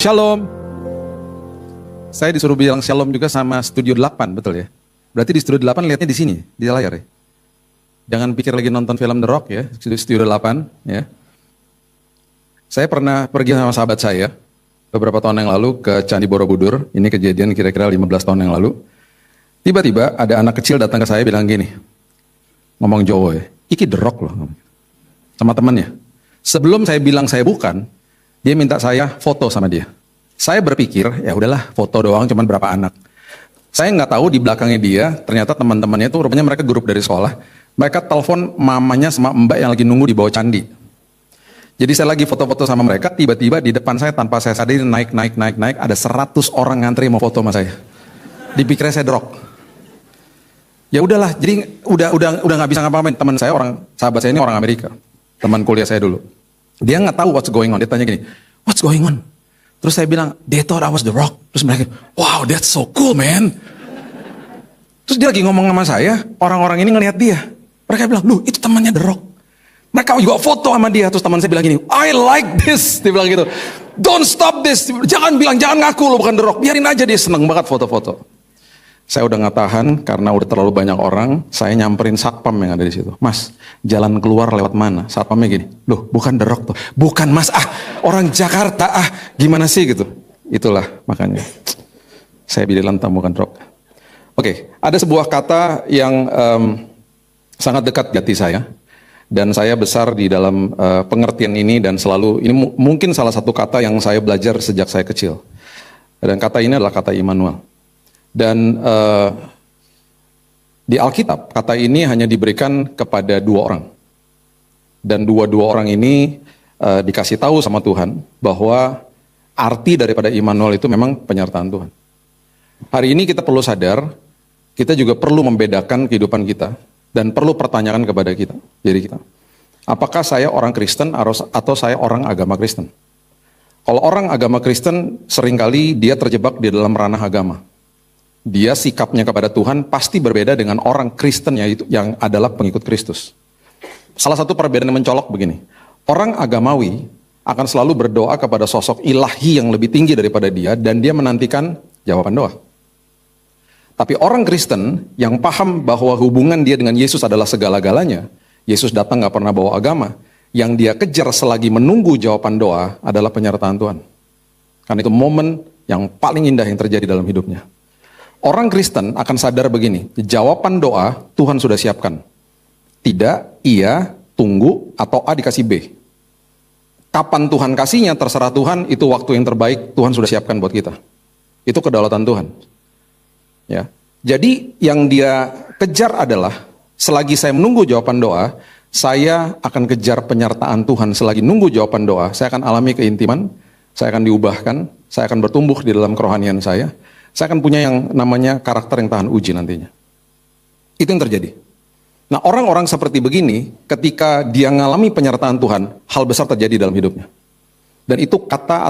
Shalom. Saya disuruh bilang shalom juga sama Studio 8, betul ya? Berarti di Studio 8 lihatnya di sini, di layar ya? Jangan pikir lagi nonton film The Rock ya, Studio 8 ya. Saya pernah pergi sama sahabat saya beberapa tahun yang lalu ke Candi Borobudur. Ini kejadian kira-kira 15 tahun yang lalu. Tiba-tiba ada anak kecil datang ke saya bilang gini, ngomong Jawa ya, iki The Rock loh, sama temannya. Sebelum saya bilang saya bukan, dia minta saya foto sama dia. Saya berpikir, ya udahlah foto doang, cuman berapa anak. Saya nggak tahu di belakangnya dia, ternyata teman-temannya itu rupanya mereka grup dari sekolah. Mereka telepon mamanya sama mbak yang lagi nunggu di bawah candi. Jadi saya lagi foto-foto sama mereka, tiba-tiba di depan saya tanpa saya sadari naik, ada 100 orang ngantri mau foto sama saya. Dipikirnya saya The Rock. Ya udahlah, jadi udah nggak bisa ngapa-ngapain. Teman saya sahabat saya ini orang Amerika, teman kuliah saya dulu. Dia nggak tahu what's going on. Dia tanya gini, what's going on? Terus saya bilang, they thought I was The Rock. Terus mereka, wow, that's so cool, man. Terus dia lagi ngomong sama saya, orang-orang ini ngelihat dia. Mereka bilang, loh, itu temannya The Rock. Mereka juga foto sama dia. Terus teman saya bilang gini, I like this. Dia bilang gitu, don't stop this. Jangan ngaku lo bukan The Rock. Biarin aja, dia seneng banget foto-foto. Saya udah nggak tahan karena udah terlalu banyak orang. Saya nyamperin satpam yang ada di situ. Mas, jalan keluar lewat mana? Satpamnya gini, loh bukan The Rock tuh. Bukan mas, orang Jakarta, gimana sih gitu. Itulah makanya. Saya bilang bukan The Rock. Oke, ada sebuah kata yang sangat dekat di hati saya. Dan saya besar di dalam pengertian ini dan selalu, ini mungkin salah satu kata yang saya belajar sejak saya kecil. Dan kata ini adalah kata Immanuel. Dan di Alkitab, kata ini hanya diberikan kepada 2 orang. Dan dua orang ini dikasih tahu sama Tuhan bahwa arti daripada Immanuel itu memang penyertaan Tuhan. Hari ini kita perlu sadar, kita juga perlu membedakan kehidupan kita dan perlu pertanyakan kepada kita, diri kita. Apakah saya orang Kristen atau saya orang agama Kristen? Kalau orang agama Kristen, seringkali dia terjebak di dalam ranah agama. Dia sikapnya kepada Tuhan pasti berbeda dengan orang Kristen yang adalah pengikut Kristus. Salah satu perbedaan yang mencolok begini, orang agamawi akan selalu berdoa kepada sosok ilahi yang lebih tinggi daripada dia dan dia menantikan jawaban doa. Tapi orang Kristen yang paham bahwa hubungan dia dengan Yesus adalah segala-galanya, Yesus datang gak pernah bawa agama, yang dia kejar selagi menunggu jawaban doa adalah penyertaan Tuhan. Karena itu momen yang paling indah yang terjadi dalam hidupnya. Orang Kristen akan sadar begini, jawaban doa Tuhan sudah siapkan. Tidak, iya, tunggu, atau A dikasih B. Kapan Tuhan kasihnya, terserah Tuhan, itu waktu yang terbaik Tuhan sudah siapkan buat kita. Itu kedaulatan Tuhan. Ya. Jadi yang dia kejar adalah, selagi saya menunggu jawaban doa, saya akan kejar penyertaan Tuhan. Selagi nunggu jawaban doa, saya akan alami keintiman, saya akan diubahkan, saya akan bertumbuh di dalam kerohanian saya akan punya yang namanya karakter yang tahan uji nantinya. Itu yang terjadi. Nah, orang-orang seperti begini, ketika dia mengalami penyertaan Tuhan, hal besar terjadi dalam hidupnya. Dan itu kata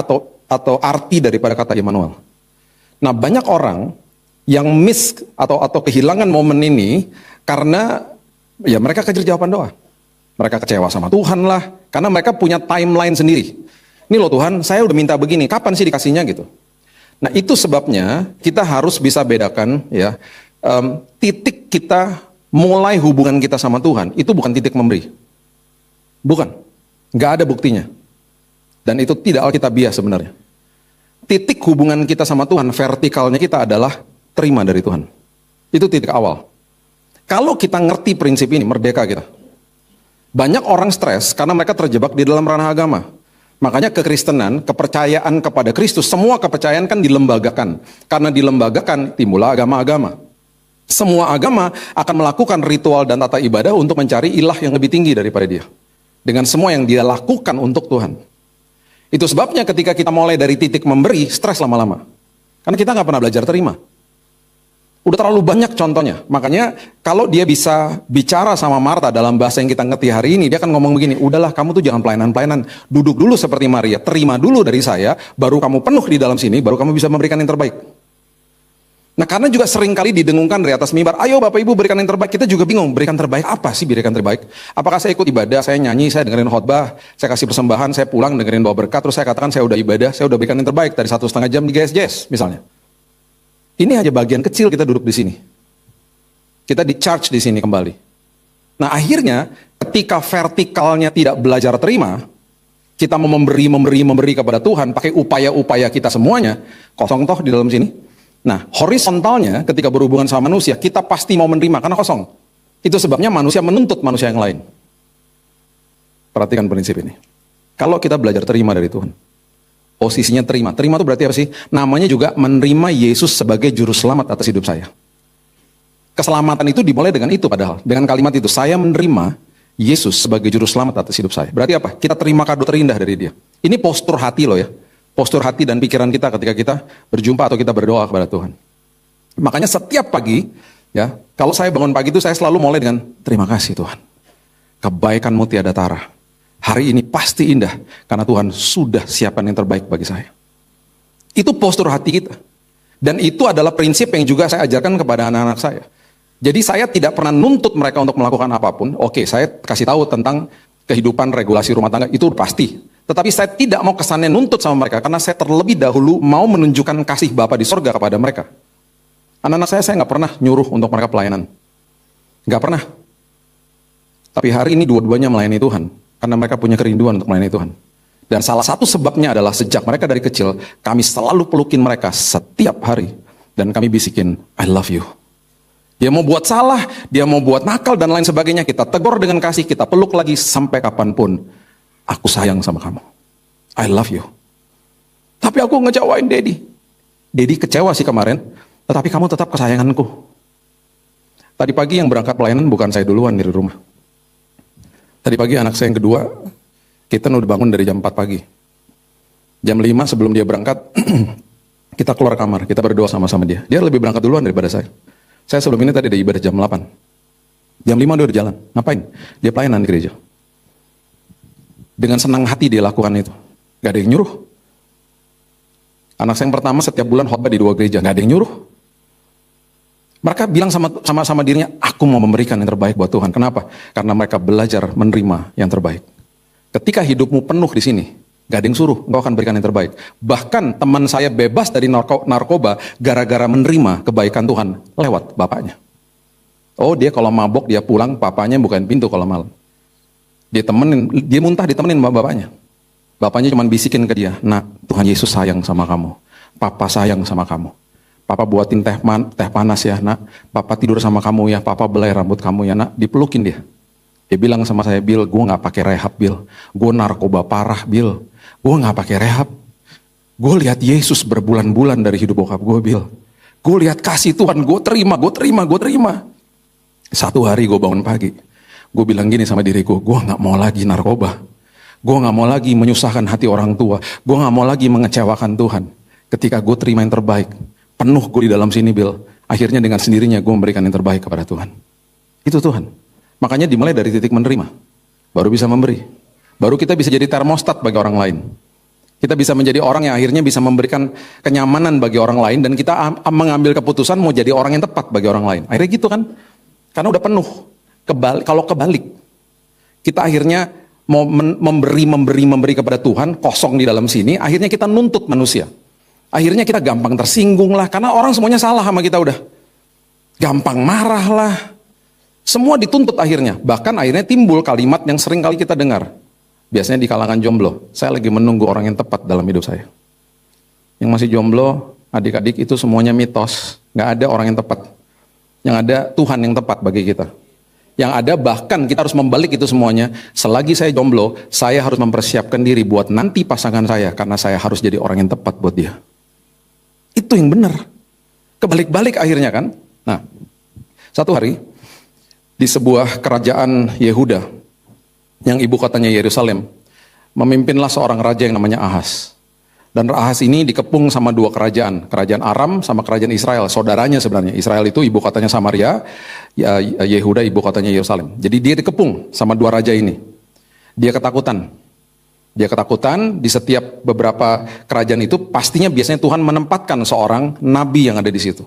atau arti daripada kata Immanuel. Nah, banyak orang yang miss atau kehilangan momen ini karena ya mereka kejar jawaban doa. Mereka kecewa sama Tuhan lah, karena mereka punya timeline sendiri. Ini loh Tuhan, saya udah minta begini, kapan sih dikasihnya gitu. Nah itu sebabnya kita harus bisa bedakan ya, titik kita mulai hubungan kita sama Tuhan, itu bukan titik memberi. Bukan, nggak ada buktinya. Dan itu tidak alkitabiah sebenarnya. Titik hubungan kita sama Tuhan, vertikalnya kita adalah terima dari Tuhan. Itu titik awal. Kalau kita ngerti prinsip ini, merdeka kita. Banyak orang stres karena mereka terjebak di dalam ranah agama. Makanya kekristenan, kepercayaan kepada Kristus, semua kepercayaan kan dilembagakan. Karena dilembagakan, timbullah agama-agama. Semua agama akan melakukan ritual dan tata ibadah untuk mencari ilah yang lebih tinggi daripada dia. Dengan semua yang dia lakukan untuk Tuhan. Itu sebabnya ketika kita mulai dari titik memberi, stres lama-lama. Karena kita nggak pernah belajar terima. Udah terlalu banyak contohnya. Makanya kalau dia bisa bicara sama Marta dalam bahasa yang kita ngerti hari ini, dia akan ngomong begini, udahlah kamu tuh jangan pelayanan-pelayanan, duduk dulu seperti Maria, terima dulu dari saya, baru kamu penuh di dalam sini, baru kamu bisa memberikan yang terbaik. Nah karena juga sering kali didengungkan dari atas mimbar, ayo Bapak Ibu berikan yang terbaik. Kita juga bingung, berikan terbaik apa sih berikan terbaik? Apakah saya ikut ibadah, saya nyanyi, saya dengerin khotbah, saya kasih persembahan, saya pulang dengerin doa berkat, terus saya katakan saya udah ibadah, saya udah berikan yang terbaik dari 1,5 jam di GSJS misalnya. Ini hanya bagian kecil kita duduk di sini. Kita di charge di sini kembali. Nah akhirnya ketika vertikalnya tidak belajar terima, kita mau memberi kepada Tuhan, pakai upaya-upaya kita semuanya, kosong toh di dalam sini. Nah, horizontalnya ketika berhubungan sama manusia, kita pasti mau menerima karena kosong. Itu sebabnya manusia menuntut manusia yang lain. Perhatikan prinsip ini. Kalau kita belajar terima dari Tuhan, posisinya terima. Terima itu berarti apa sih? Namanya juga menerima Yesus sebagai juru selamat atas hidup saya. Keselamatan itu dimulai dengan itu padahal. Dengan kalimat itu, saya menerima Yesus sebagai juru selamat atas hidup saya. Berarti apa? Kita terima kado terindah dari dia. Ini postur hati loh ya. Postur hati dan pikiran kita ketika kita berjumpa atau kita berdoa kepada Tuhan. Makanya setiap pagi, ya, kalau saya bangun pagi itu saya selalu mulai dengan terima kasih Tuhan. Kebaikan-Mu tiada tara. Hari ini pasti indah karena Tuhan sudah siapkan yang terbaik bagi saya. Itu postur hati kita. Dan itu adalah prinsip yang juga saya ajarkan kepada anak-anak saya. Jadi saya tidak pernah nuntut mereka untuk melakukan apapun. Oke, saya kasih tahu tentang kehidupan regulasi rumah tangga, itu pasti. Tetapi saya tidak mau kesannya nuntut sama mereka, karena saya terlebih dahulu mau menunjukkan kasih Bapa di sorga kepada mereka. Anak-anak saya nggak pernah nyuruh untuk mereka pelayanan. Nggak pernah. Tapi hari ini dua-duanya melayani Tuhan, karena mereka punya kerinduan untuk melayani Tuhan. Dan salah satu sebabnya adalah sejak mereka dari kecil, kami selalu pelukin mereka setiap hari. Dan kami bisikin, I love you. Dia mau buat salah, dia mau buat nakal dan lain sebagainya, kita tegur dengan kasih, kita peluk lagi sampai kapanpun. Aku sayang sama kamu. I love you. Tapi aku ngecewain Daddy. Daddy kecewa sih kemarin, tetapi kamu tetap kesayanganku. Tadi pagi yang berangkat pelayanan bukan saya duluan dari rumah. Tadi pagi anak saya yang kedua, kita udah bangun dari jam 4 pagi. Jam 5 sebelum dia berangkat, kita keluar kamar, kita berdoa sama-sama dia. Dia lebih berangkat duluan daripada saya. Saya sebelum ini tadi ada ibadah jam 8. Jam 5 dia udah jalan. Ngapain? Dia pelayanan di gereja. Dengan senang hati dia lakukan itu. Gak ada yang nyuruh. Anak saya yang pertama setiap bulan khotbah di 2 gereja. Gak ada yang nyuruh. Mereka bilang sama dirinya, aku mau memberikan yang terbaik buat Tuhan. Kenapa? Karena mereka belajar menerima yang terbaik. Ketika hidupmu penuh di sini, gak ada yang suruh, engkau akan berikan yang terbaik. Bahkan teman saya bebas dari narkoba gara-gara menerima kebaikan Tuhan lewat bapaknya. Oh, dia kalau mabok dia pulang, papanya bukain pintu kalau malam. Dia muntah ditemenin sama bapaknya. Bapaknya cuma bisikin ke dia, nak, Tuhan Yesus sayang sama kamu. Papa sayang sama kamu. Papa buatin teh panas ya, nak. Papa tidur sama kamu ya, papa belai rambut kamu ya, nak. Dipelukin dia. Dia bilang sama saya, Bill, gue gak pakai rehab, Bill. Gue narkoba parah, Bill. Gue gak pakai rehab. Gue lihat Yesus berbulan-bulan dari hidup bokap gue, Bill. Gue lihat kasih Tuhan, gue terima. Satu hari gue bangun pagi. Gue bilang gini sama diriku, gue gak mau lagi narkoba. Gue gak mau lagi menyusahkan hati orang tua. Gue gak mau lagi mengecewakan Tuhan. Ketika gue terima yang terbaik, penuh gue di dalam sini, Bill. Akhirnya dengan sendirinya gue memberikan yang terbaik kepada Tuhan. Itu Tuhan. Makanya dimulai dari titik menerima. Baru bisa memberi. Baru kita bisa jadi termostat bagi orang lain. Kita bisa menjadi orang yang akhirnya bisa memberikan kenyamanan bagi orang lain. Dan kita mengambil keputusan mau jadi orang yang tepat bagi orang lain. Akhirnya gitu kan. Karena udah penuh. Kalau kebalik, kita akhirnya mau memberi kepada Tuhan, kosong di dalam sini, akhirnya kita nuntut manusia. Akhirnya kita gampang tersinggung lah, karena orang semuanya salah sama kita udah. Gampang marah lah. Semua dituntut akhirnya. Bahkan akhirnya timbul kalimat yang sering kali kita dengar. Biasanya di kalangan jomblo, saya lagi menunggu orang yang tepat dalam hidup saya. Yang masih jomblo, adik-adik itu semuanya mitos. Gak ada orang yang tepat. Yang ada Tuhan yang tepat bagi kita. Yang ada bahkan kita harus membalik itu semuanya. Selagi saya jomblo, saya harus mempersiapkan diri buat nanti pasangan saya. Karena saya harus jadi orang yang tepat buat dia. Itu yang benar. Kebalik-balik akhirnya kan. Nah, satu hari di sebuah kerajaan Yehuda yang ibu kotanya Yerusalem, memimpinlah seorang raja yang namanya Ahaz. Dan Ahaz ini dikepung sama 2 kerajaan, kerajaan Aram sama kerajaan Israel, saudaranya sebenarnya. Israel itu ibu kotanya Samaria, Yehuda ibu kotanya Yerusalem. Jadi dia dikepung sama 2 raja ini. Dia ketakutan. Di setiap beberapa kerajaan itu pastinya biasanya Tuhan menempatkan seorang nabi yang ada di situ.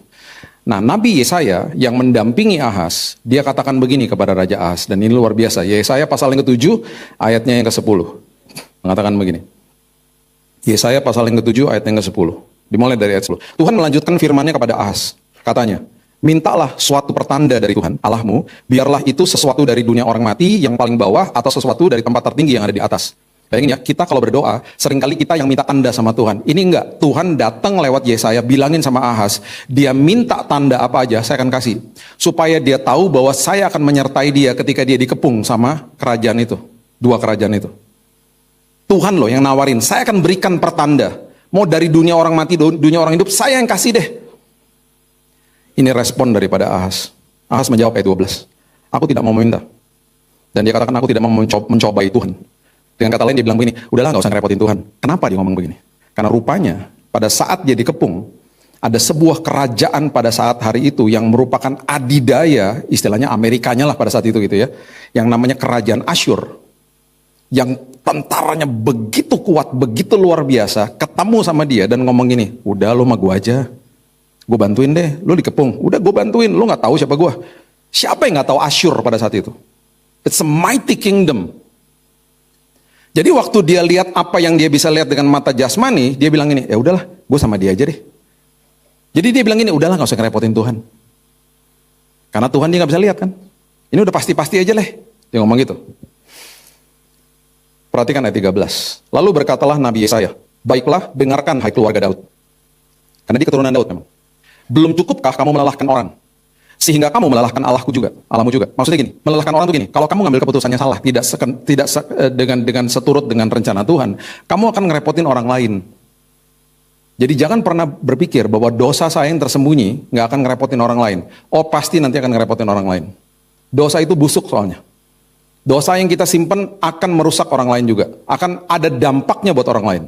Nah, Nabi Yesaya yang mendampingi Ahaz, dia katakan begini kepada Raja Ahaz, dan ini luar biasa. Yesaya pasal yang ke-7, ayatnya yang ke-10. Mengatakan begini. Yesaya pasal yang ke-7, ayat yang ke-10. Dimulai dari ayat 10. Tuhan melanjutkan firman-Nya kepada Ahaz. Katanya, mintalah suatu pertanda dari Tuhan Allahmu, biarlah itu sesuatu dari dunia orang mati yang paling bawah, atau sesuatu dari tempat tertinggi yang ada di atas. Bayangin ya, kita kalau berdoa, seringkali kita yang minta tanda sama Tuhan. Ini enggak, Tuhan datang lewat Yesaya, bilangin sama Ahaz, dia minta tanda apa aja, saya akan kasih. Supaya dia tahu bahwa saya akan menyertai dia ketika dia dikepung sama kerajaan itu. Dua kerajaan itu. Tuhan loh yang nawarin, saya akan berikan pertanda. Mau dari dunia orang mati, dunia orang hidup, saya yang kasih deh. Ini respon daripada Ahaz. Ahaz menjawab ayat 12. Aku tidak mau meminta. Dan dia katakan, aku tidak mau mencobai Tuhan. Dengan kata lain dia bilang begini, udahlah gak usah ngerepotin Tuhan. Kenapa dia ngomong begini? Karena rupanya pada saat dia dikepung, ada sebuah kerajaan pada saat hari itu yang merupakan adidaya, istilahnya Amerikanya lah pada saat itu gitu ya, yang namanya kerajaan Asyur, yang tentaranya begitu kuat, begitu luar biasa, ketemu sama dia dan ngomong gini, udah lo sama gue aja, gue bantuin deh, lo dikepung, udah gue bantuin, lo gak tahu siapa gue. Siapa yang gak tahu Asyur pada saat itu? It's a mighty kingdom. Jadi waktu dia lihat apa yang dia bisa lihat dengan mata jasmani, dia bilang ini, ya udahlah, gue sama dia aja deh. Jadi dia bilang ini, udahlah gak usah ngerepotin Tuhan. Karena Tuhan dia gak bisa lihat kan. Ini udah pasti-pasti aja lah. Dia ngomong gitu. Perhatikan ayat 13. Lalu berkatalah Nabi Yesaya, baiklah dengarkan hai keluarga Daud. Karena dia keturunan Daud memang. Belum cukupkah kamu melelahkan orang? Sehingga kamu melelahkan Allahku juga, Allahmu juga. Maksudnya gini, melelahkan orang itu gini, kalau kamu ngambil keputusannya salah, dengan seturut dengan rencana Tuhan, kamu akan ngerepotin orang lain. Jadi jangan pernah berpikir bahwa dosa saya yang tersembunyi nggak akan ngerepotin orang lain. Oh pasti nanti akan ngerepotin orang lain. Dosa itu busuk soalnya. Dosa yang kita simpan akan merusak orang lain juga, akan ada dampaknya buat orang lain.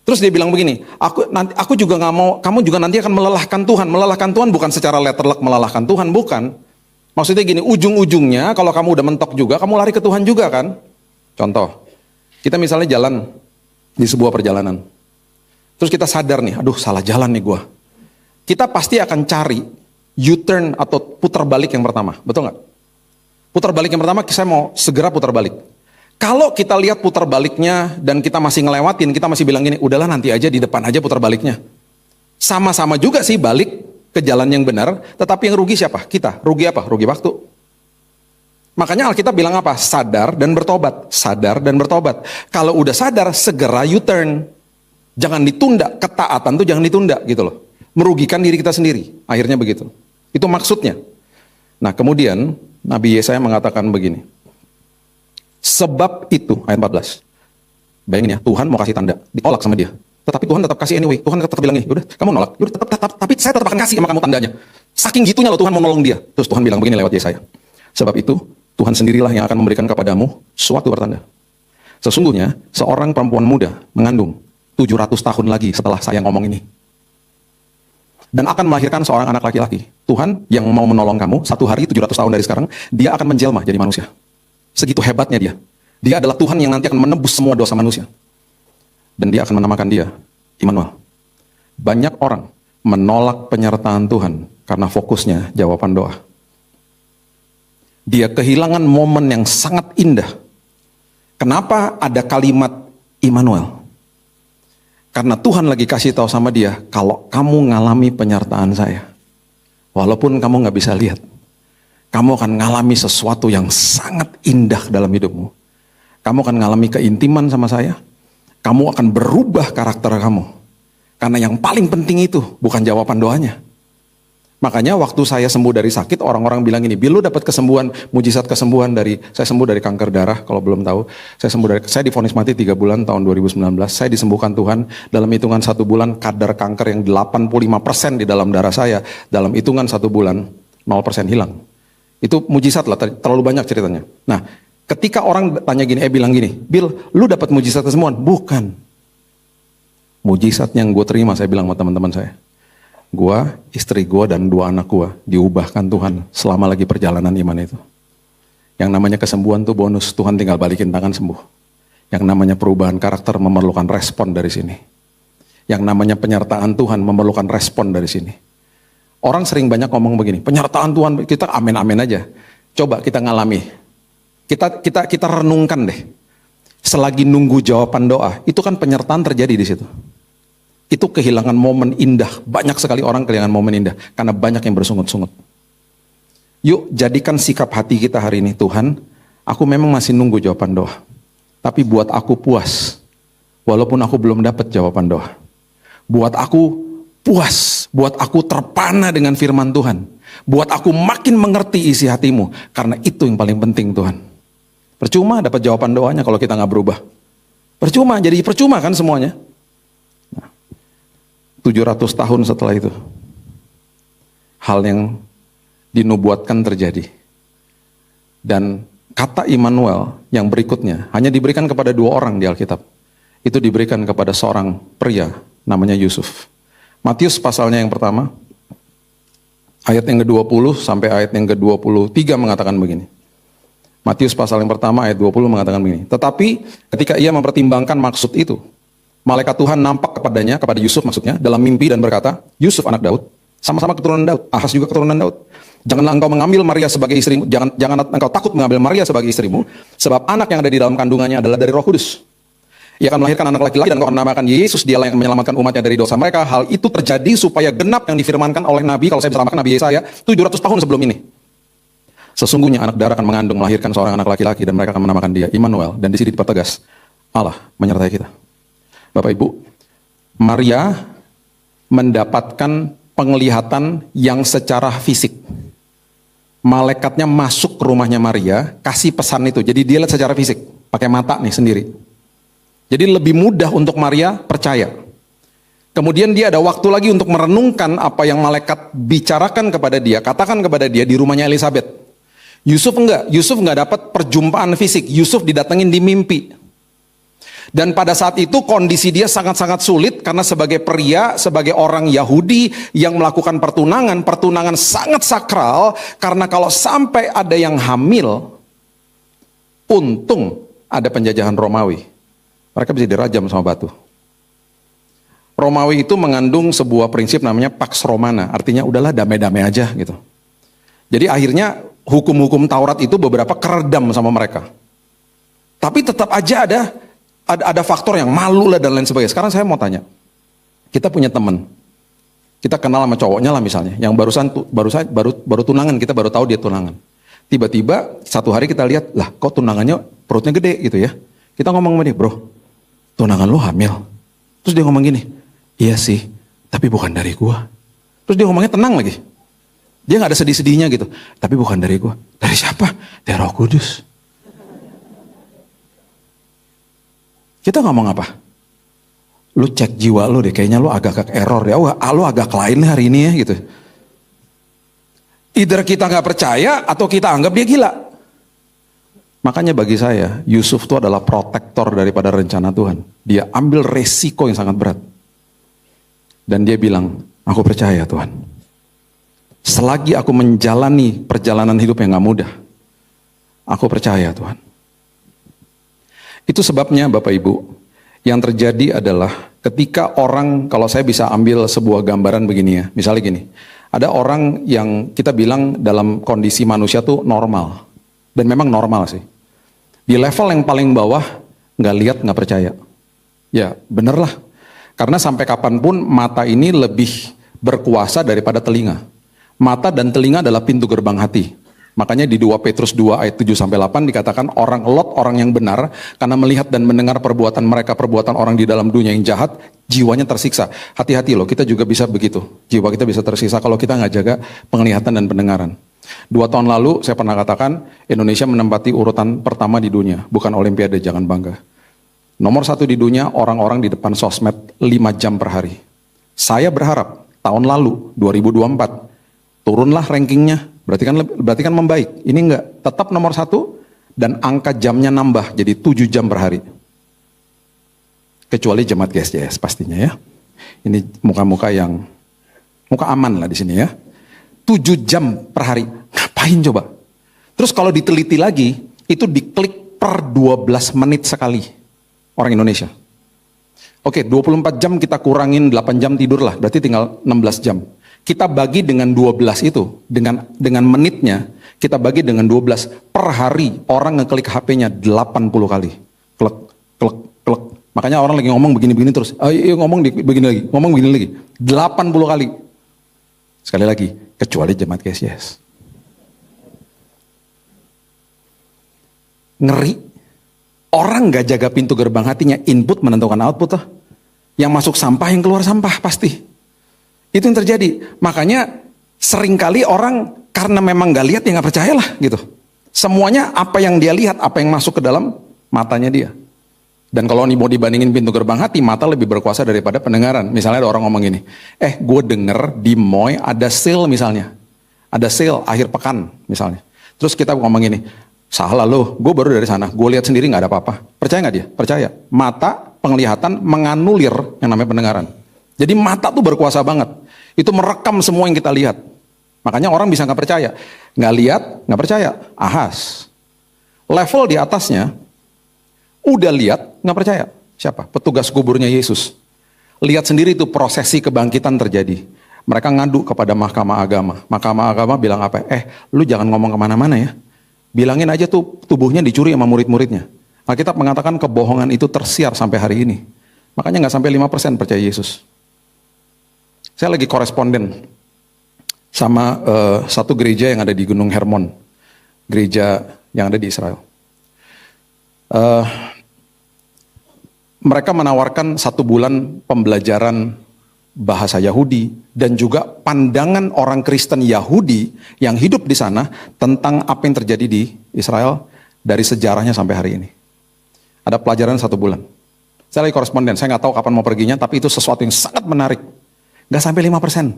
Terus dia bilang begini, aku juga nggak mau, kamu juga nanti akan melelahkan Tuhan. Melelahkan Tuhan bukan secara letterlek melelahkan Tuhan, bukan. Maksudnya gini, ujung-ujungnya kalau kamu udah mentok juga, kamu lari ke Tuhan juga kan. Contoh, kita misalnya jalan di sebuah perjalanan. Terus kita sadar nih, aduh salah jalan nih gua. Kita pasti akan cari U-turn atau putar balik yang pertama, betul nggak? Putar balik yang pertama, saya mau segera putar balik. Kalau kita lihat putar baliknya dan kita masih ngelewatin, kita masih bilang gini, udahlah nanti aja di depan aja putar baliknya. Sama-sama juga sih balik ke jalan yang benar, tetapi yang rugi siapa? Kita. Rugi apa? Rugi waktu. Makanya Alkitab bilang apa? Sadar dan bertobat. Sadar dan bertobat. Kalau udah sadar, segera U-turn. Jangan ditunda, ketaatan tuh jangan ditunda gitu loh. Merugikan diri kita sendiri, akhirnya begitu. Itu maksudnya. Nah kemudian Nabi Yesaya mengatakan begini. Sebab itu, ayat 14. Bayangin ya, Tuhan mau kasih tanda, ditolak sama dia. Tetapi Tuhan tetap kasih anyway. Tuhan tetap bilang nih, udah kamu nolak, udah tapi saya tetap akan kasih sama kamu tandanya. Saking gitunya loh Tuhan mau nolong dia. Terus Tuhan bilang begini lewat Yesaya. Sebab itu, Tuhan sendirilah yang akan memberikan kepadamu suatu pertanda. Sesungguhnya, seorang perempuan muda mengandung 700 tahun lagi setelah saya ngomong ini. Dan akan melahirkan seorang anak laki-laki. Tuhan yang mau menolong kamu, satu hari 700 tahun dari sekarang, dia akan menjelma jadi manusia. Segitu hebatnya dia. Dia adalah Tuhan yang nanti akan menebus semua dosa manusia. Dan dia akan menamakan dia Immanuel. Banyak orang menolak penyertaan Tuhan karena fokusnya jawaban doa. Dia kehilangan momen yang sangat indah. Kenapa ada kalimat Immanuel? Karena Tuhan lagi kasih tahu sama dia, kalau kamu ngalami penyertaan saya, walaupun kamu nggak bisa lihat, kamu akan ngalami sesuatu yang sangat indah dalam hidupmu. Kamu akan ngalami keintiman sama saya. Kamu akan berubah karakter kamu. Karena yang paling penting itu bukan jawaban doanya. Makanya waktu saya sembuh dari sakit, orang-orang bilang ini, Bill, lu dapat kesembuhan, mujizat kesembuhan saya sembuh dari kanker darah, kalau belum tahu. Saya divonis mati 3 bulan tahun 2019. Saya disembuhkan Tuhan dalam hitungan 1 bulan, kadar kanker yang 85% di dalam darah saya, dalam hitungan 1 bulan, 0% hilang. Itu mujizat lah, terlalu banyak ceritanya. Nah, ketika orang tanya gini, bilang gini, Bill, lu dapat mujizat kesembuhan? Bukan. Mujizat yang gue terima, saya bilang sama teman-teman saya. Gue, istri gue, dan 2 anak gue diubahkan Tuhan selama lagi perjalanan iman itu. Yang namanya kesembuhan tuh bonus, Tuhan tinggal balikin tangan sembuh. Yang namanya perubahan karakter memerlukan respon dari sini. Yang namanya penyertaan Tuhan memerlukan respon dari sini. Orang sering banyak ngomong begini, penyertaan Tuhan, kita amin-amin aja. Coba kita ngalami. Kita renungkan deh. Selagi nunggu jawaban doa, itu kan penyertaan terjadi di situ. Itu kehilangan momen indah. Banyak sekali orang kehilangan momen indah karena banyak yang bersungut-sungut. Yuk jadikan sikap hati kita hari ini, Tuhan, aku memang masih nunggu jawaban doa. Tapi buat aku puas, walaupun aku belum dapat jawaban doa. Buat aku puas, buat aku terpana dengan firman Tuhan. Buat aku makin mengerti isi hatimu, karena itu yang paling penting Tuhan. Percuma dapat jawaban doanya kalau kita nggak berubah. Percuma, jadi percuma kan semuanya. 700 tahun setelah itu, hal yang dinubuatkan terjadi. Dan kata Immanuel yang berikutnya hanya diberikan kepada 2 orang di Alkitab. Itu diberikan kepada seorang pria namanya Yusuf. Matius pasalnya yang pertama, ayat yang ke-20 sampai ayat yang ke-23 mengatakan begini. Matius pasal yang pertama ayat 20 mengatakan begini. Tetapi ketika ia mempertimbangkan maksud itu, malaikat Tuhan nampak kepadanya, kepada Yusuf maksudnya, dalam mimpi dan berkata, Yusuf anak Daud, sama-sama keturunan Daud, Ahas juga keturunan Daud. Janganlah engkau mengambil Maria sebagai istrimu, jangan engkau takut mengambil Maria sebagai istrimu, sebab anak yang ada di dalam kandungannya adalah dari Roh Kudus. Ia akan melahirkan anak laki-laki dan engkau akan menamakan Yesus, dialah yang menyelamatkan umatnya dari dosa mereka. Hal itu terjadi supaya genap yang difirmankan oleh Nabi, kalau saya bisa samakan Nabi Yesaya, 700 tahun sebelum ini. Sesungguhnya anak darah akan mengandung, melahirkan seorang anak laki-laki dan mereka akan menamakan dia Immanuel. Dan di sini dipertegas, Allah menyertai kita. Bapak Ibu, Maria mendapatkan penglihatan yang secara fisik. Malaikatnya masuk ke rumahnya Maria, kasih pesan itu. Jadi dia lihat secara fisik, pakai mata nih sendiri. Jadi lebih mudah untuk Maria percaya. Kemudian dia ada waktu lagi untuk merenungkan apa yang malaikat bicarakan kepada dia, katakan kepada dia di rumahnya Elizabeth. Yusuf enggak dapat perjumpaan fisik. Yusuf didatengin di mimpi. Dan pada saat itu kondisi dia sangat-sangat sulit karena sebagai pria, sebagai orang Yahudi yang melakukan pertunangan sangat sakral karena kalau sampai ada yang hamil, untung ada penjajahan Romawi. Mereka bisa dirajam sama batu. Romawi itu mengandung sebuah prinsip namanya Pax Romana, artinya udahlah damai-damai aja gitu. Jadi akhirnya hukum-hukum Taurat itu beberapa keredam sama mereka. Tapi tetap aja ada faktor yang malu lah dan lain sebagainya. Sekarang saya mau tanya, kita punya teman, kita kenal sama cowoknya lah misalnya, yang baru tunangan, kita baru tahu dia tunangan. Tiba-tiba satu hari kita lihat, lah kok tunangannya perutnya gede gitu ya. Kita ngomong sama dia, bro, tunangan lu hamil. Terus dia ngomong gini, iya sih, tapi bukan dari gua. Terus dia ngomongnya tenang lagi. Dia gak ada sedih-sedihnya gitu. Tapi bukan dari gua. Dari siapa? Dari Roh Kudus. Kita ngomong apa? Lu cek jiwa lu deh, kayaknya lu agak error ya. Lu agak lain hari ini ya gitu. Either kita gak percaya atau kita anggap dia gila. Makanya bagi saya, Yusuf itu adalah protektor daripada rencana Tuhan. Dia ambil resiko yang sangat berat. Dan dia bilang, aku percaya Tuhan. Selagi aku menjalani perjalanan hidup yang gak mudah, aku percaya Tuhan. Itu sebabnya Bapak Ibu, yang terjadi adalah ketika orang, kalau saya bisa ambil sebuah gambaran begini ya, misalnya gini, ada orang yang kita bilang dalam kondisi manusia tuh normal, dan memang normal sih. Di level yang paling bawah, gak lihat, gak percaya. Ya bener lah, karena sampai kapanpun mata ini lebih berkuasa daripada telinga. Mata dan telinga adalah pintu gerbang hati. Makanya di 2 Petrus 2 ayat 7-8 dikatakan orang Lot orang yang benar karena melihat dan mendengar perbuatan mereka, perbuatan orang di dalam dunia yang jahat, jiwanya tersiksa. Hati-hati loh, kita juga bisa begitu. Jiwa kita bisa tersiksa kalau kita nggak jaga penglihatan dan pendengaran. 2 tahun lalu saya pernah katakan Indonesia menempati urutan pertama di dunia, bukan Olimpiade, jangan bangga. Nomor 1 di dunia orang-orang di depan sosmed 5 jam per hari. Saya berharap tahun lalu 2024 turunlah rankingnya, berarti kan membaik. Ini enggak, tetap nomor 1 dan angka jamnya nambah jadi 7 jam per hari. Kecuali jemaat GSJS pastinya ya. Ini muka-muka yang muka aman lah di sini ya. 7 jam per hari. Ngapain coba? Terus kalau diteliti lagi, itu diklik per 12 menit sekali orang Indonesia. Oke, 24 jam kita kurangin 8 jam tidur lah, berarti tinggal 16 jam. Kita bagi dengan 12 itu, dengan menitnya, kita bagi dengan 12 per hari. Orang ngeklik HP-nya 80 kali. Klek, klek, klek. Makanya orang lagi ngomong begini-begini terus. Ngomong begini lagi, ngomong begini lagi. 80 kali. Sekali lagi, kecuali jemaat KCS. Ngeri. Orang gak jaga pintu gerbang hatinya, input menentukan output lah. Yang masuk sampah, yang keluar sampah, pasti. Itu yang terjadi. Makanya seringkali orang karena memang gak lihat, ya gak percayalah gitu. Semuanya apa yang dia lihat, apa yang masuk ke dalam matanya dia. Dan kalau mau dibandingin pintu gerbang hati, mata lebih berkuasa daripada pendengaran. Misalnya ada orang ngomong gini, gue denger di Moy ada sale misalnya. Ada sale akhir pekan misalnya. Terus kita ngomong gini, salah loh, gue baru dari sana, gue lihat sendiri gak ada apa-apa. Percaya gak dia? Percaya. Mata, penglihatan menganulir yang namanya pendengaran. Jadi mata tuh berkuasa banget. Itu merekam semua yang kita lihat. Makanya orang bisa gak percaya. Gak lihat, gak percaya. Ahas. Level di atasnya, udah lihat, gak percaya. Siapa? Petugas kuburnya Yesus. Lihat sendiri itu prosesi kebangkitan terjadi. Mereka ngadu kepada mahkamah agama. Mahkamah agama bilang apa? Lu jangan ngomong kemana-mana ya. Bilangin aja tuh tubuhnya dicuri sama murid-muridnya. Alkitab mengatakan kebohongan itu tersiar sampai hari ini. Makanya gak sampai 5% percaya Yesus. Saya lagi koresponden sama satu gereja yang ada di Gunung Hermon. Gereja yang ada di Israel. Mereka menawarkan 1 bulan pembelajaran bahasa Yahudi dan juga pandangan orang Kristen Yahudi yang hidup di sana tentang apa yang terjadi di Israel dari sejarahnya sampai hari ini. Ada pelajaran 1 bulan. Saya lagi koresponden, saya nggak tahu kapan mau perginya, tapi itu sesuatu yang sangat menarik. Nggak sampai 5%.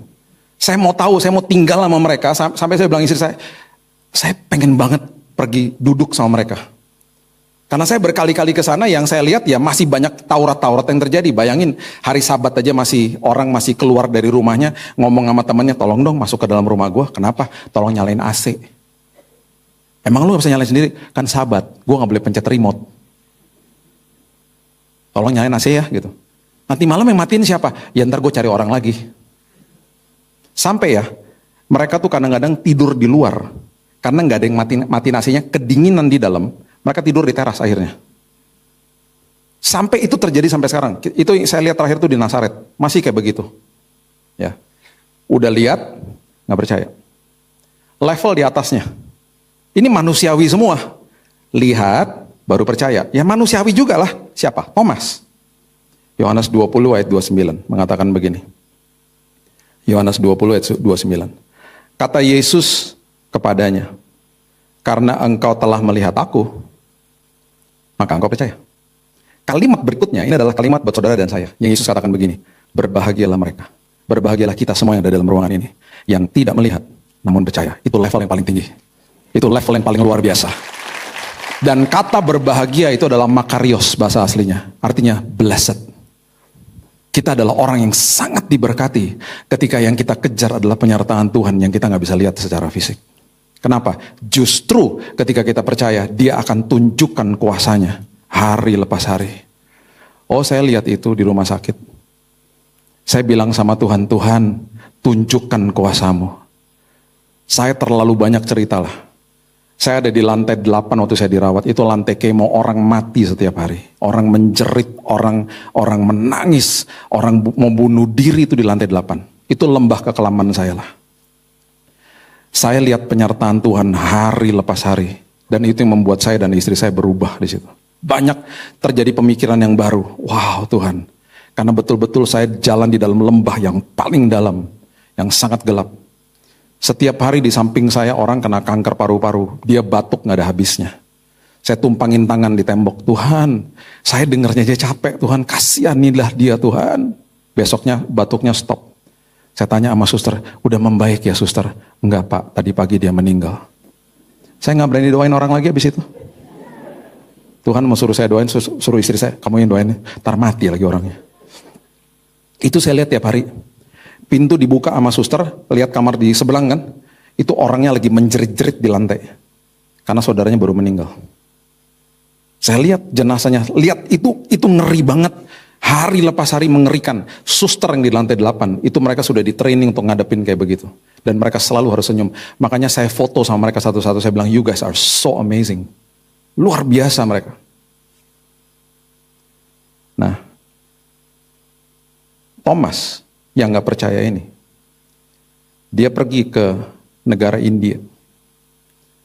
Saya mau tahu, saya mau tinggal sama mereka, sampai saya bilang istri saya pengen banget pergi duduk sama mereka. Karena saya berkali-kali ke sana, yang saya lihat ya masih banyak Taurat-Taurat yang terjadi. Bayangin, hari Sabat aja orang masih keluar dari rumahnya, ngomong sama temannya, tolong dong masuk ke dalam rumah gue. Kenapa? Tolong nyalain AC. Emang lu gak bisa nyalain sendiri? Kan Sabat, gue gak boleh pencet remote. Tolong nyalain AC ya gitu. Nanti malam yang matiin siapa? Ya ntar gue cari orang lagi. Sampai ya, mereka tuh kadang-kadang tidur di luar. Karena gak ada yang matiin AC-nya, kedinginan di dalam. Mereka tidur di teras akhirnya. Sampai itu terjadi sampai sekarang. Itu yang saya lihat terakhir tuh di Nazaret. Masih kayak begitu. Ya, udah lihat, gak percaya. Level di atasnya. Ini manusiawi semua. Lihat, baru percaya. Ya manusiawi juga lah. Siapa? Thomas. Yohanes 20 ayat 29 mengatakan begini. Yohanes 20 ayat 29. Kata Yesus kepadanya, karena engkau telah melihat aku, maka engkau percaya. Kalimat berikutnya, ini adalah kalimat buat saudara dan saya. Yang Yesus katakan begini, berbahagialah mereka. Berbahagialah kita semua yang ada dalam ruangan ini. Yang tidak melihat, namun percaya. Itu level yang paling tinggi. Itu level yang paling luar biasa. Dan kata berbahagia itu adalah makarios bahasa aslinya. Artinya blessed. Kita adalah orang yang sangat diberkati ketika yang kita kejar adalah penyertaan Tuhan yang kita nggak bisa lihat secara fisik. Kenapa? Justru ketika kita percaya, dia akan tunjukkan kuasanya hari lepas hari. Oh, saya lihat itu di rumah sakit. Saya bilang sama Tuhan, Tuhan, tunjukkan kuasamu. Saya terlalu banyak cerita lah. Saya ada di lantai 8 waktu saya dirawat, itu lantai kemo, orang mati setiap hari. Orang menjerit, orang menangis, orang mau bunuh diri itu di lantai 8. Itu lembah kekelaman saya lah. Saya lihat penyertaan Tuhan hari lepas hari. Dan itu yang membuat saya dan istri saya berubah di situ. Banyak terjadi pemikiran yang baru. Wow Tuhan. Karena betul-betul saya jalan di dalam lembah yang paling dalam. Yang sangat gelap. Setiap hari di samping saya orang kena kanker paru-paru. Dia batuk gak ada habisnya. Saya tumpangin tangan di tembok. Tuhan, saya dengernya aja capek. Tuhan, kasihanilah dia Tuhan. Besoknya batuknya stop. Saya tanya sama suster, udah membaik ya suster? Enggak Pak, tadi pagi dia meninggal. Saya gak berani doain orang lagi habis itu. Tuhan mau suruh saya doain, suruh istri saya, kamu yang doain. Ntar mati lagi orangnya. Itu saya lihat tiap hari. Pintu dibuka sama suster, lihat kamar di sebelah kan, itu orangnya lagi menjerit-jerit di lantai. Karena saudaranya baru meninggal. Saya lihat jenazahnya, lihat itu ngeri banget. Hari lepas hari mengerikan. Suster yang di lantai 8, itu mereka sudah di training untuk ngadepin kayak begitu. Dan mereka selalu harus senyum. Makanya saya foto sama mereka satu-satu, saya bilang, you guys are so amazing. Luar biasa mereka. Nah, Thomas yang gak percaya ini, dia pergi ke negara India.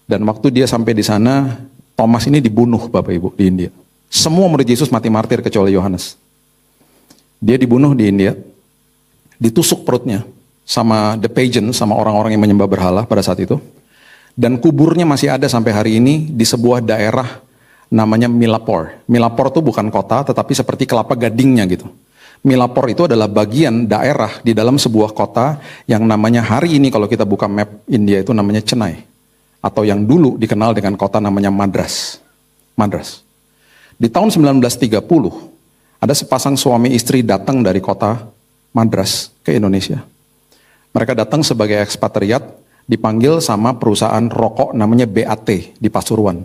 Dan waktu dia sampai di sana, Thomas ini dibunuh Bapak Ibu di India. Semua murid Yesus mati martir kecuali Yohanes. Dia dibunuh di India, ditusuk perutnya sama the pagan, sama orang-orang yang menyembah berhala pada saat itu. Dan kuburnya masih ada sampai hari ini di sebuah daerah namanya Milapore. Milapore itu bukan kota, tetapi seperti Kelapa Gadingnya gitu. Milapore itu adalah bagian daerah di dalam sebuah kota yang namanya hari ini kalau kita buka map India itu namanya Chennai. Atau yang dulu dikenal dengan kota namanya Madras. Madras. Di tahun 1930, ada sepasang suami istri datang dari kota Madras ke Indonesia. Mereka datang sebagai ekspatriat, dipanggil sama perusahaan rokok namanya BAT di Pasuruan.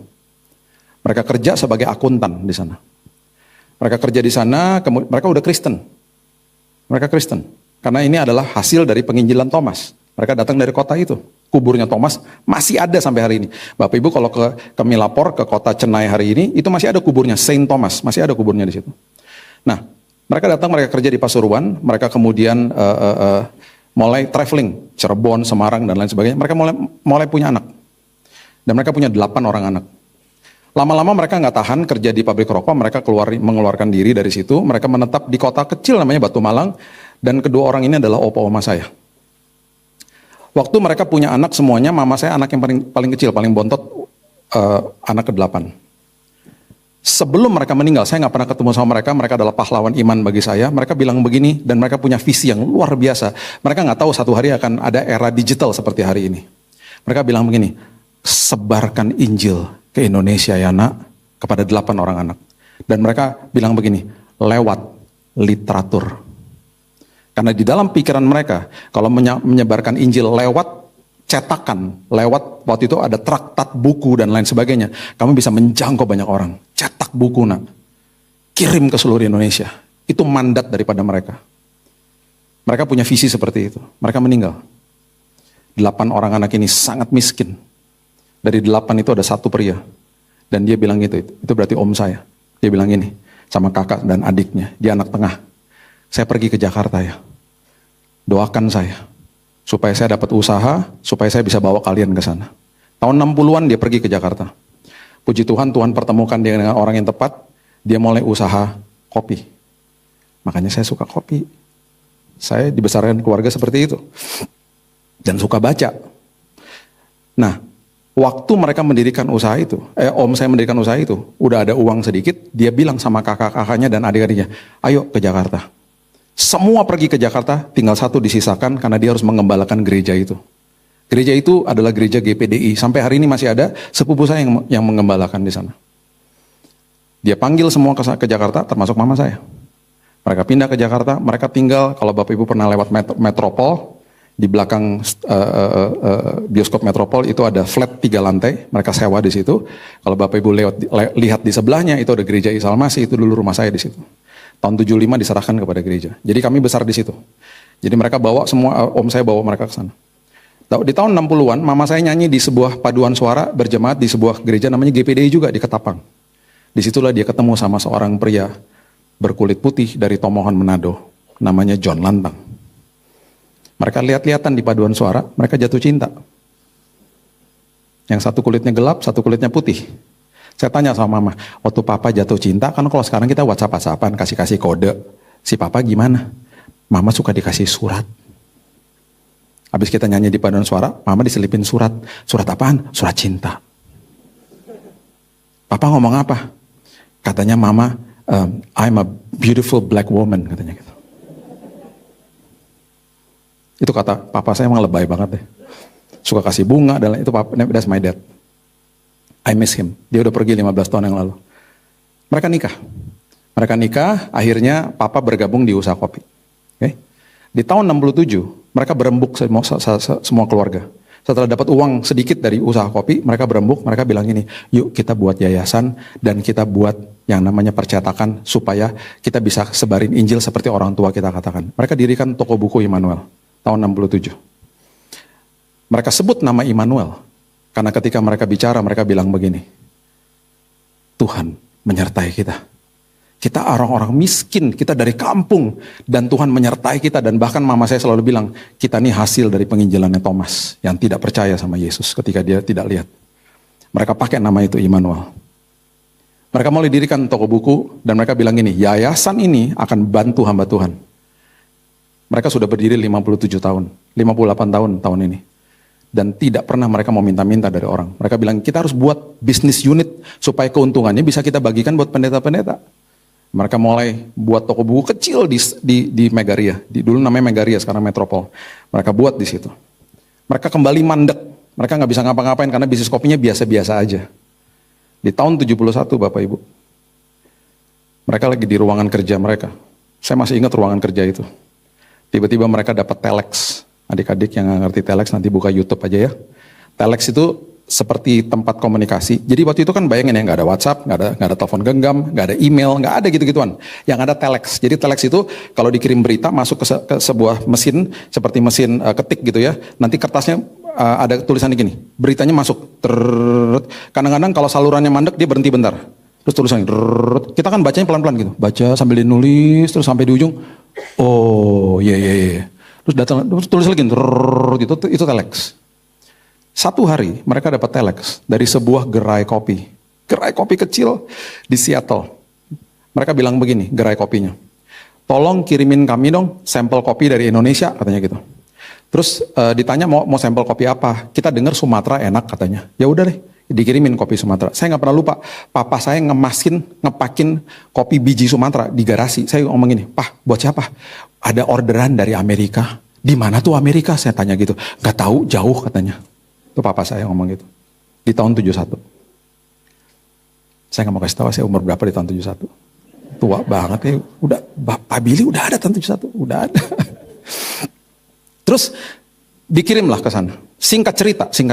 Mereka kerja sebagai akuntan di sana. Mereka kerja di sana, mereka udah Kristen. Mereka Kristen. Karena ini adalah hasil dari penginjilan Thomas. Mereka datang dari kota itu. Kuburnya Thomas masih ada sampai hari ini. Bapak Ibu kalau ke Milapore, ke kota Chennai hari ini, itu masih ada kuburnya, Saint Thomas, masih ada kuburnya di situ. Nah, mereka datang, mereka kerja di Pasuruan, mereka kemudian mulai traveling, Cirebon, Semarang, dan lain sebagainya. Mereka mulai punya anak. Dan mereka punya 8 orang anak. Lama-lama mereka nggak tahan kerja di pabrik rokok, mereka mengeluarkan diri dari situ, mereka menetap di kota kecil namanya Batu Malang, dan kedua orang ini adalah opa oma saya. Waktu mereka punya anak semuanya, mama saya anak yang paling kecil, paling bontot, anak ke-8. Sebelum mereka meninggal, saya nggak pernah ketemu sama mereka, mereka adalah pahlawan iman bagi saya, mereka bilang begini, dan mereka punya visi yang luar biasa. Mereka nggak tahu satu hari akan ada era digital seperti hari ini. Mereka bilang begini, sebarkan Injil ke Indonesia ya nak, kepada 8 orang anak. Dan mereka bilang begini, lewat literatur. Karena di dalam pikiran mereka, kalau menyebarkan Injil lewat cetakan, lewat waktu itu ada traktat buku dan lain sebagainya, kamu bisa menjangkau banyak orang. Cetak buku nak, kirim ke seluruh Indonesia. Itu mandat daripada mereka. Mereka punya visi seperti itu. Mereka meninggal. 8 orang anak ini sangat miskin. Dari 8 itu ada 1 pria. Dan dia bilang gitu, itu berarti om saya. Dia bilang gini, sama kakak dan adiknya, dia anak tengah. Saya pergi ke Jakarta ya. Doakan saya. Supaya saya dapat usaha, supaya saya bisa bawa kalian ke sana. Tahun 60-an dia pergi ke Jakarta. Puji Tuhan, Tuhan pertemukan dia dengan orang yang tepat, dia mulai usaha kopi. Makanya saya suka kopi. Saya dibesarkan keluarga seperti itu. Dan suka baca. Nah, waktu mereka mendirikan usaha itu, om saya mendirikan usaha itu, udah ada uang sedikit, dia bilang sama kakak-kakaknya dan adik-adiknya, ayo ke Jakarta. Semua pergi ke Jakarta, tinggal 1 disisakan karena dia harus mengembalakan gereja itu. Gereja itu adalah gereja GPDI. Sampai hari ini masih ada sepupu saya yang mengembalakan di sana. Dia panggil semua ke Jakarta, termasuk mama saya. Mereka pindah ke Jakarta, mereka tinggal, kalau Bapak Ibu pernah lewat Metropol, di belakang bioskop Metropol itu ada flat 3 lantai, mereka sewa di situ. Kalau Bapak Ibu lihat di sebelahnya itu ada gereja Isa Al-Masih, itu dulu rumah saya di situ. Tahun 75 diserahkan kepada gereja. Jadi kami besar di situ. Jadi mereka bawa semua, om saya bawa mereka ke sana. Di tahun 60-an, mama saya nyanyi di sebuah paduan suara berjemaat di sebuah gereja namanya GPDI juga di Ketapang. Disitulah dia ketemu sama seorang pria berkulit putih dari Tomohon Manado, namanya John Lantang. Mereka lihat-lihatan di paduan suara, mereka jatuh cinta. Yang satu kulitnya gelap, satu kulitnya putih. Saya tanya sama mama, waktu papa jatuh cinta, kan kalau sekarang kita WhatsApp-WhatsAppan, kasih-kasih kode. Si papa gimana? Mama suka dikasih surat. Habis kita nyanyi di paduan suara, mama diselipin surat. Surat apaan? Surat cinta. Papa ngomong apa? Katanya mama, I'm a beautiful black woman, katanya gitu. Itu kata papa saya emang lebay banget deh. Suka kasih bunga, dan itu papa, that's my dad. I miss him. Dia udah pergi 15 tahun yang lalu. Mereka nikah, akhirnya papa bergabung di usaha kopi. Okay? Di tahun 67, mereka berembuk semua keluarga. Setelah dapat uang sedikit dari usaha kopi, mereka berembuk, mereka bilang gini, yuk kita buat yayasan dan kita buat yang namanya percetakan supaya kita bisa sebarin Injil seperti orang tua kita katakan. Mereka dirikan toko buku Immanuel tahun 67. Mereka sebut nama Immanuel karena ketika mereka bicara mereka bilang begini, Tuhan menyertai kita. Kita orang-orang miskin, kita dari kampung, dan Tuhan menyertai kita. Dan bahkan mama saya selalu bilang, kita ini hasil dari penginjilannya Thomas, yang tidak percaya sama Yesus ketika dia tidak lihat. Mereka pakai nama itu Immanuel. Mereka mulai dirikan toko buku, dan mereka bilang gini, yayasan ini akan bantu hamba Tuhan. Mereka sudah berdiri 57 tahun, 58 tahun ini. Dan tidak pernah mereka mau minta-minta dari orang. Mereka bilang, kita harus buat bisnis unit, supaya keuntungannya bisa kita bagikan buat pendeta-pendeta. Mereka mulai buat toko buku kecil di Megaria. Dulu namanya Megaria, sekarang Metropol. Mereka buat di situ. Mereka kembali mandek. Mereka nggak bisa ngapa-ngapain karena bisnis kopinya biasa-biasa aja. Di tahun 71 Bapak Ibu. Mereka lagi di ruangan kerja mereka. Saya masih ingat ruangan kerja itu. Tiba-tiba mereka dapat telex. Adik-adik yang nggak ngerti telex nanti buka YouTube aja ya. Telex itu seperti tempat komunikasi. Jadi waktu itu kan bayangin ya, nggak ada WhatsApp, nggak ada telepon genggam, nggak ada email, nggak ada gitu-gituan. Yang ada telex. Jadi telex itu kalau dikirim berita masuk ke sebuah mesin seperti mesin ketik gitu ya. Nanti kertasnya ada tulisannya gini, beritanya masuk. Kadang-kadang kalau salurannya mandek dia berhenti bentar. Terus tulisannya, kita kan bacanya pelan-pelan gitu. Baca sambil nulis terus sampai di ujung. Oh iya. Terus datang, terus tulis lagi, itu telex. Satu hari mereka dapat telex dari sebuah gerai kopi kecil di Seattle. Mereka bilang begini, gerai kopinya, tolong kirimin kami dong sampel kopi dari Indonesia, katanya gitu. Terus ditanya mau sampel kopi apa? Kita dengar Sumatera enak katanya. Ya udah deh, dikirimin kopi Sumatera. Saya nggak pernah lupa, papa saya ngepakin kopi biji Sumatera di garasi. Saya ngomong gini, Pak, buat siapa? Ada orderan dari Amerika. Di mana tuh Amerika? Saya tanya gitu. Gak tahu, jauh katanya. Itu papa saya ngomong gitu. Di tahun 71. Saya gak mau kasih tahu saya umur berapa di tahun 71. Tua banget ya. Udah, Pak Billy udah ada tahun 71. Udah ada. Terus dikirimlah ke sana. Singkat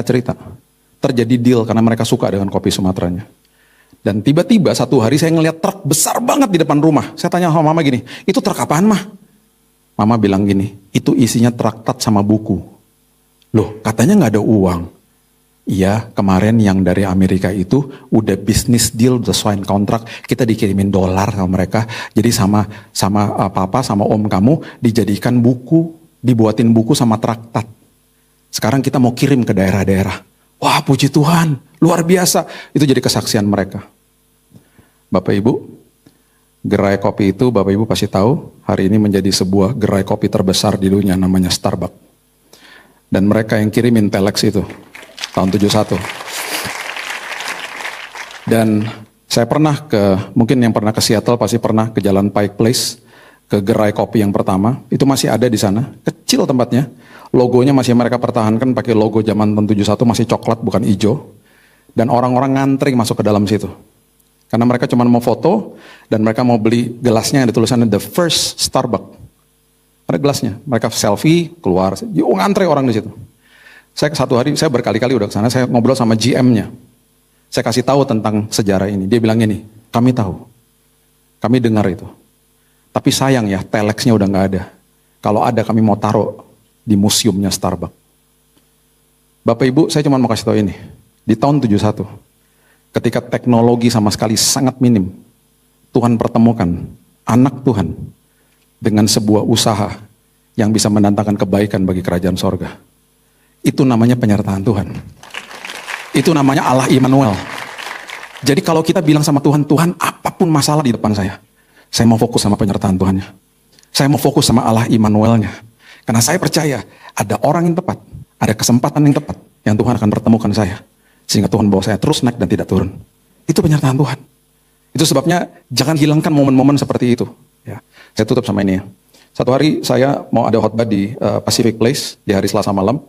cerita. Terjadi deal karena mereka suka dengan kopi Sumateranya. Dan tiba-tiba satu hari saya ngeliat truk besar banget di depan rumah. Saya tanya sama mama gini, itu truk apaan mah? Mama bilang gini, itu isinya traktat sama buku. Loh, katanya gak ada uang. Iya, kemarin yang dari Amerika itu udah bisnis deal, udah sign kontrak, kita dikirimin dolar sama mereka. Jadi sama papa sama om kamu dijadikan buku, dibuatin buku sama traktat. Sekarang kita mau kirim ke daerah-daerah. Wah, puji Tuhan, luar biasa. Itu jadi kesaksian mereka. Bapak Ibu, gerai kopi itu Bapak Ibu pasti tahu, hari ini menjadi sebuah gerai kopi terbesar di dunia namanya Starbucks. Dan mereka yang kirimin telex itu tahun 71. Dan saya pernah mungkin yang pernah ke Seattle pasti pernah ke Jalan Pike Place, ke gerai kopi yang pertama, itu masih ada di sana, kecil tempatnya. Logonya masih mereka pertahankan pakai logo zaman tahun 71, masih coklat bukan hijau. Dan orang-orang ngantri masuk ke dalam situ. Karena mereka cuma mau foto dan mereka mau beli gelasnya yang ditulisannya The First Starbucks. Ada gelasnya, mereka selfie keluar, ngantri orang di situ. Saya satu hari, saya berkali-kali udah ke sana, saya ngobrol sama GM-nya. Saya kasih tahu tentang sejarah ini. Dia bilang gini, kami tahu, kami dengar itu. Tapi sayang ya, telexnya udah nggak ada. Kalau ada kami mau taruh di museumnya Starbucks. Bapak Ibu, saya cuma mau kasih tahu ini. Di tahun 71, ketika teknologi sama sekali sangat minim, Tuhan pertemukan anak Tuhan dengan sebuah usaha yang bisa mendatangkan kebaikan bagi kerajaan sorga. Itu namanya penyertaan Tuhan. Itu namanya Allah Immanuel. Jadi kalau kita bilang sama Tuhan, Tuhan apapun masalah di depan saya mau fokus sama penyertaan Tuhannya. Saya mau fokus sama Allah Immanuelnya. Karena saya percaya ada orang yang tepat, ada kesempatan yang tepat yang Tuhan akan pertemukan saya. Sehingga Tuhan bawa saya terus naik dan tidak turun. Itu penyertaan Tuhan. Itu sebabnya jangan hilangkan momen-momen seperti itu. Ya, saya tutup sama ini ya. Satu hari saya mau ada khotbah di Pacific Place di hari Selasa malam.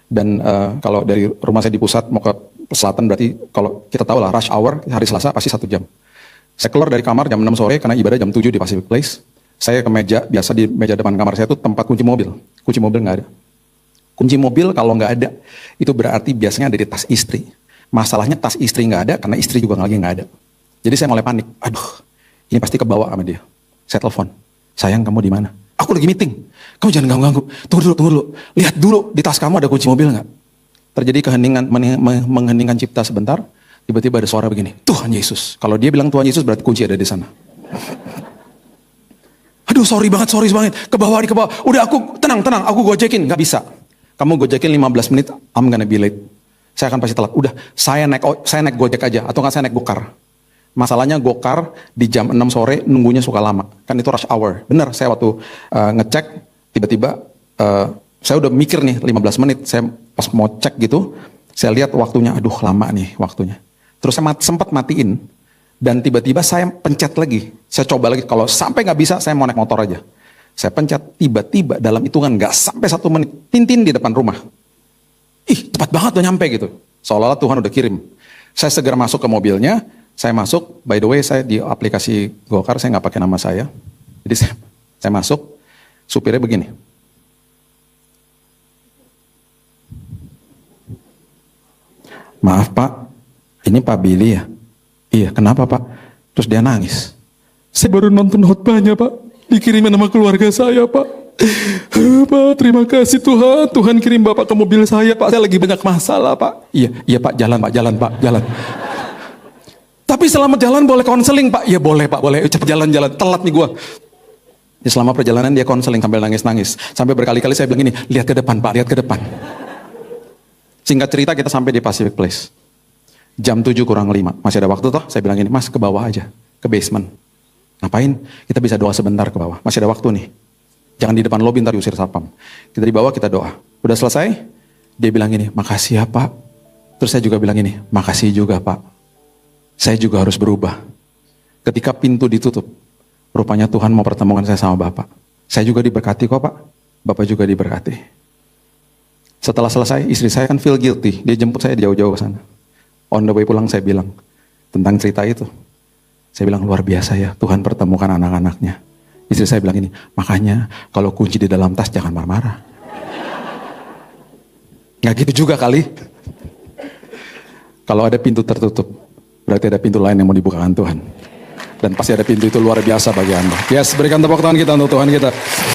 Dan kalau dari rumah saya di pusat mau ke selatan berarti kalau kita tahu lah rush hour hari Selasa pasti 1 jam. Saya keluar dari kamar jam 6 sore karena ibadah jam 7 di Pacific Place. Saya ke meja, biasa di meja depan kamar saya itu tempat kunci mobil. Kunci mobil nggak ada. Kunci mobil kalau nggak ada, itu berarti biasanya ada di tas istri. Masalahnya tas istri nggak ada karena istri juga lagi nggak ada. Jadi saya mulai panik. Aduh, Ini pasti kebawa sama dia. Saya telepon, sayang kamu di mana? Aku lagi meeting. Kamu jangan ganggu-ganggu. Tunggu dulu. Lihat dulu di tas kamu ada kunci mobil nggak? Terjadi mengheningkan cipta sebentar. Tiba-tiba ada suara begini, Tuhan Yesus. Kalau dia bilang Tuhan Yesus berarti kunci ada di sana. Aduh sorry banget. Ke bawah. Udah aku tenang, aku gojekin. Nggak bisa. Kamu gojekin 15 menit, I'm gonna be late. Saya akan pasti telat. Udah, saya naik gojek aja. Atau nggak saya naik gokar. Masalahnya gokar di jam 6 sore nunggunya suka lama. Kan itu rush hour. Bener, saya waktu ngecek, tiba-tiba saya udah mikir nih 15 menit. Saya pas mau cek gitu, saya lihat waktunya, aduh lama nih waktunya. Terus saya sempat matiin. Dan tiba-tiba saya pencet lagi. Saya coba lagi, kalau sampai nggak bisa, saya mau naik motor aja. Saya pencet, tiba-tiba dalam hitungan nggak sampai 1 menit, tintin di depan rumah. Ih, cepat banget udah nyampe gitu. Seolah-olah Tuhan udah kirim. Saya segera masuk ke mobilnya, saya masuk, by the way saya di aplikasi Gokar, saya nggak pakai nama saya. Jadi saya masuk, supirnya begini. Maaf Pak, ini Pak Billy ya? Iya, kenapa Pak? Terus dia nangis. Saya baru nonton khotbahnya Pak, dikirimin nama keluarga saya Pak. Pak, terima kasih Tuhan. Tuhan kirim Bapak ke mobil saya Pak, saya lagi banyak masalah Pak. Iya Pak, jalan. Tapi selama jalan boleh konseling Pak? Iya boleh Pak, boleh. Cepat jalan, telat nih gua. Ya, selama perjalanan dia konseling sambil nangis. Sampai berkali-kali saya bilang ini, lihat ke depan Pak, lihat ke depan. Singkat cerita kita sampai di Pacific Place. Jam 7 kurang 5, masih ada waktu toh? Saya bilang ini, Mas ke bawah aja, ke basement. Ngapain? Kita bisa doa sebentar ke bawah, masih ada waktu nih. Jangan di depan lobi, ntar diusir satpam. Kita di bawah, kita doa. Udah selesai? Dia bilang ini, makasih ya Pak. Terus saya juga bilang ini, makasih juga Pak. Saya juga harus berubah. Ketika pintu ditutup, rupanya Tuhan mau pertemukan saya sama Bapak. Saya juga diberkati kok Pak. Bapak juga diberkati. Setelah selesai, istri saya kan feel guilty. Dia jemput saya jauh-jauh ke sana. On the way pulang saya bilang tentang cerita itu. Saya bilang luar biasa ya, Tuhan pertemukan anak-anaknya. Istri saya bilang ini, makanya kalau kunci di dalam tas jangan marah-marah. Nggak gitu juga kali. Kalau ada pintu tertutup, berarti ada pintu lain yang mau dibukakan Tuhan. Dan pasti ada pintu itu luar biasa bagi Anda. Yes, berikan tepuk tangan kita untuk Tuhan kita.